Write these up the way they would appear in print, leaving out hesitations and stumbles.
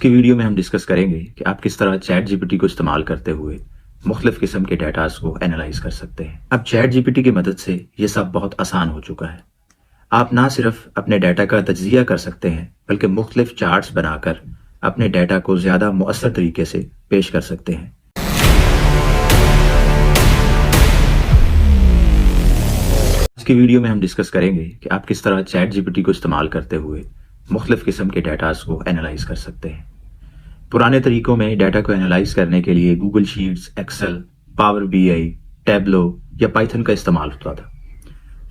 की वीडियो में हम डिस्कस करेंगे कि आप किस तरह चैट जीपीटी को इस्तेमाल करते हुए मुख्तलिफ किस्म के डाटास को एनालाइज कर सकते हैं। अब चैट जीपीटी की मदद से ये सब बहुत आसान हो चुका है। आप ना सिर्फ अपने डाटा का तज्जिया कर सकते हैं बल्कि मुख्तलिफ चार्ट्स बनाकर अपने डाटा को ज़्यादा मुअस्सर तरीके से पेश कर सकते हैं। आज की वीडियो में हम डिस्कस करेंगे कि आप किस तरह चैट जीपीटी को इस्तेमाल करते हुए मुख्तलिफ किस्म के डाटास को एनालाइज कर सकते हैं। पुराने तरीकों में डाटा को एनालाइज करने के लिए Google Sheets, Excel, Power BI, Tableau या पाइथन का इस्तेमाल होता था,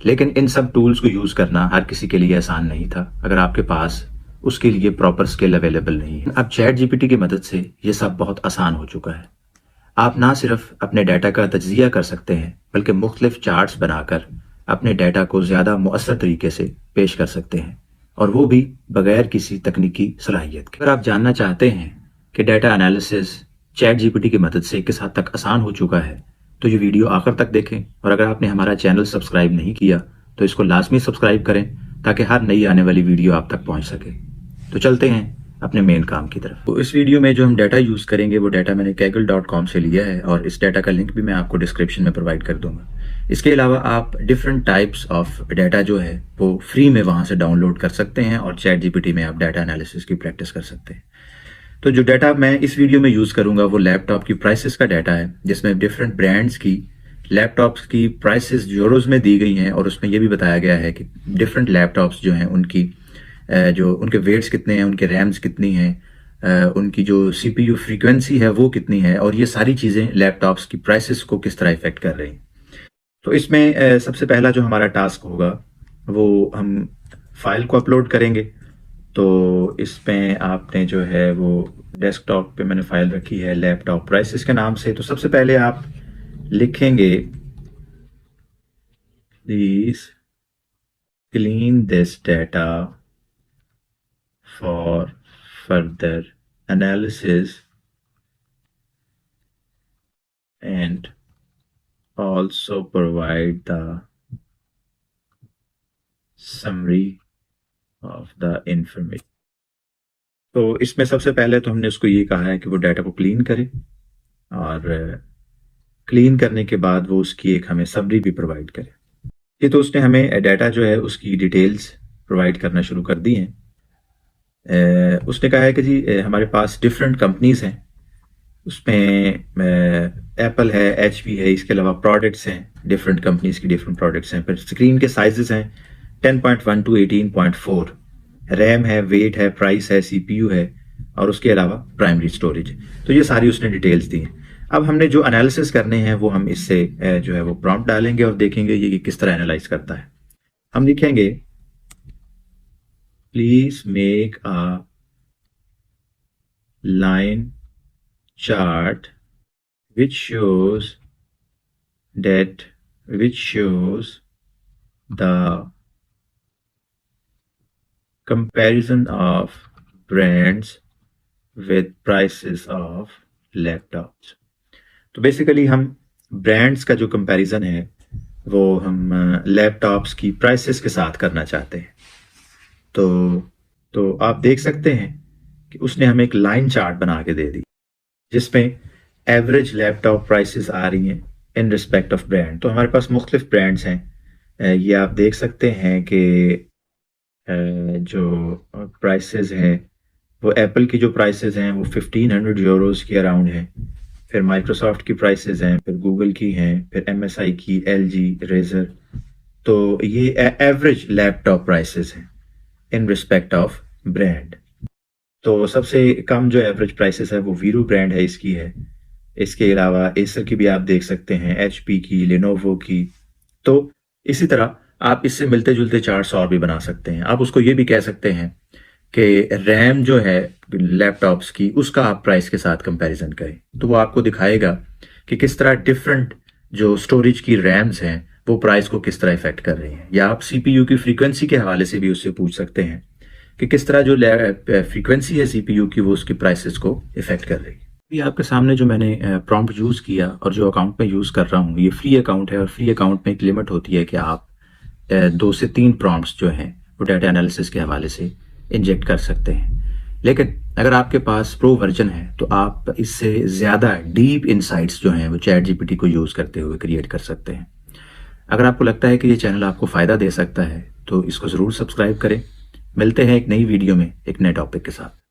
लेकिन इन सब टूल्स को यूज़ करना हर किसी के लिए आसान नहीं था अगर आपके पास उसके लिए प्रॉपर स्किल अवेलेबल नहीं है। अब चैट जीपीटी की मदद से ये सब बहुत आसान हो चुका है। आप ना सिर्फ अपने डाटा का तज्जिया कर सकते हैं बल्कि मुख्तलिफ चार्ट्स बनाकर अपने डाटा को ज़्यादा मुअस्सर तरीके से पेश कर सकते हैं, और वो भी बगैर किसी तकनीकी सलाहियत के। अगर आप जानना चाहते हैं कि डाटा एनालिसिस चैट जीपीटी की मदद से किस हद तक आसान हो चुका है, तो ये वीडियो आखिर तक देखें। और अगर आपने हमारा चैनल सब्सक्राइब नहीं किया तो इसको लाजमी सब्सक्राइब करें ताकि हर नई आने वाली वीडियो आप तक पहुंच सके। तो चलते हैं अपने मेन काम की तरफ। तो इस वीडियो में जो हम डाटा यूज़ करेंगे वो डाटा मैंने kaggle.com से लिया है, और इस डाटा का लिंक भी मैं आपको डिस्क्रिप्शन में प्रोवाइड कर दूंगा। इसके अलावा आप डिफरेंट टाइप्स ऑफ डाटा जो है वो फ्री में वहाँ से डाउनलोड कर सकते हैं, और चैट जीपीटी में आप डाटा एनालिसिस की प्रैक्टिस कर सकते हैं। तो जो डाटा मैं इस वीडियो में यूज़ करूंगा वो लैपटॉप की प्राइसेस का डाटा है, जिसमें डिफरेंट ब्रांड्स की लैपटॉप्स की प्राइसेस यूरोज में दी गई हैं, और उसमें ये भी बताया गया है कि डिफरेंट लैपटॉप्स जो हैं उनकी जो उनके वेट्स कितने हैं, उनके रैम्स कितनी हैं, उनकी जो सीपीयू फ्रीक्वेंसी है वो कितनी है, और ये सारी चीज़ें लैपटॉप्स की प्राइसेस को किस तरह इफेक्ट कर रही हैं। तो इसमें सबसे पहला जो हमारा टास्क होगा वो हम फाइल को अपलोड करेंगे। तो इसमें आपने जो है वो डेस्कटॉप पे मैंने फाइल रखी है लैपटॉप प्राइसेस के नाम से। तो सबसे पहले आप लिखेंगे please clean this data for further analysis and also provide the summary of the information। तो इसमें सबसे पहले तो हमने उसको ये कहा है कि वो डाटा को क्लीन करे, और क्लीन करने के बाद वो उसकी एक हमें समरी भी प्रोवाइड करे। ये तो उसने हमें डाटा जो है उसकी डिटेल्स प्रोवाइड करना शुरू कर दी हैं। उसने कहा है कि जी हमारे पास डिफरेंट कंपनीज हैं, उसमें एप्पल है, HP है, इसके अलावा प्रोडक्ट्स हैं, डिफरेंट कंपनीज की डिफरेंट प्रोडक्ट्स हैं। फिर स्क्रीन के साइजेस हैं 10.1 to 18.4, रैम है, वेट है, प्राइस है, CPU है, और उसके अलावा प्राइमरी स्टोरेज है। तो ये सारी उसने डिटेल्स दी हैं। अब हमने जो एनालिसिस करने हैं वो हम इससे जो है वो प्रॉम्प्ट डालेंगे और देखेंगे ये किस तरह एनालाइज करता है। हम लिखेंगे please make a line chart which shows the comparison of brands with prices of laptops। तो बेसिकली हम ब्रांड्स का जो कंपैरिजन है वो हम लैपटॉप्स की प्राइसेस के साथ करना चाहते हैं। तो आप देख सकते हैं कि उसने हमें एक लाइन चार्ट बना के दे दी जिसमें एवरेज लैपटॉप प्राइसेस आ रही हैं इन रिस्पेक्ट ऑफ ब्रांड। तो हमारे पास मुख्तलिफ ब्रांड्स हैं। ये आप देख सकते हैं कि जो प्राइसेस हैं वो एप्पल की जो प्राइसेस हैं वो 1500 यूरोस के अराउंड हैं। फिर माइक्रोसॉफ्ट की प्राइसेस हैं, फिर गूगल की हैं, फिर MSI की, LG, रेजर। तो ये एवरेज लैपटॉप प्राइसेस हैं इन रिस्पेक्ट ऑफ ब्रांड। तो सबसे कम जो एवरेज प्राइसेस है वो वीरू ब्रांड है, इसकी है। इसके अलावा एसर की भी आप देख सकते हैं, HP की, लेनोवो की। तो इसी तरह आप इससे मिलते जुलते चार्ट्स और भी बना सकते हैं। आप उसको ये भी कह सकते हैं कि रैम जो है लैपटॉप्स की उसका आप प्राइस के साथ कंपैरिजन करें, तो वो आपको दिखाएगा कि किस तरह डिफरेंट जो स्टोरेज की रैम्स हैं वो प्राइस को किस तरह इफेक्ट कर रही हैं। या आप CPU की फ्रीक्वेंसी के हवाले से भी उससे पूछ सकते हैं कि किस तरह जो फ्रीक्वेंसी है CPU की वो उसकी प्राइसेस को इफेक्ट कर रही है। ये आपके सामने जो मैंने प्रॉम्प्ट यूज़ किया और जो अकाउंट में यूज़ कर रहा हूँ ये फ्री अकाउंट है, और फ्री अकाउंट में एक लिमिट होती है कि आप 2 से 3 प्रॉम्प्ट्स जो हैं वो डाटा एनालिसिस के हवाले से इंजेक्ट कर सकते हैं। लेकिन अगर आपके पास प्रो वर्जन है तो आप इससे ज़्यादा डीप इनसाइट्स जो हैं वो चैट जीपीटी को यूज़ करते हुए क्रिएट कर सकते हैं। अगर आपको लगता है कि ये चैनल आपको फ़ायदा दे सकता है तो इसको ज़रूर सब्सक्राइब करें। मिलते हैं एक नई वीडियो में एक नए टॉपिक के साथ।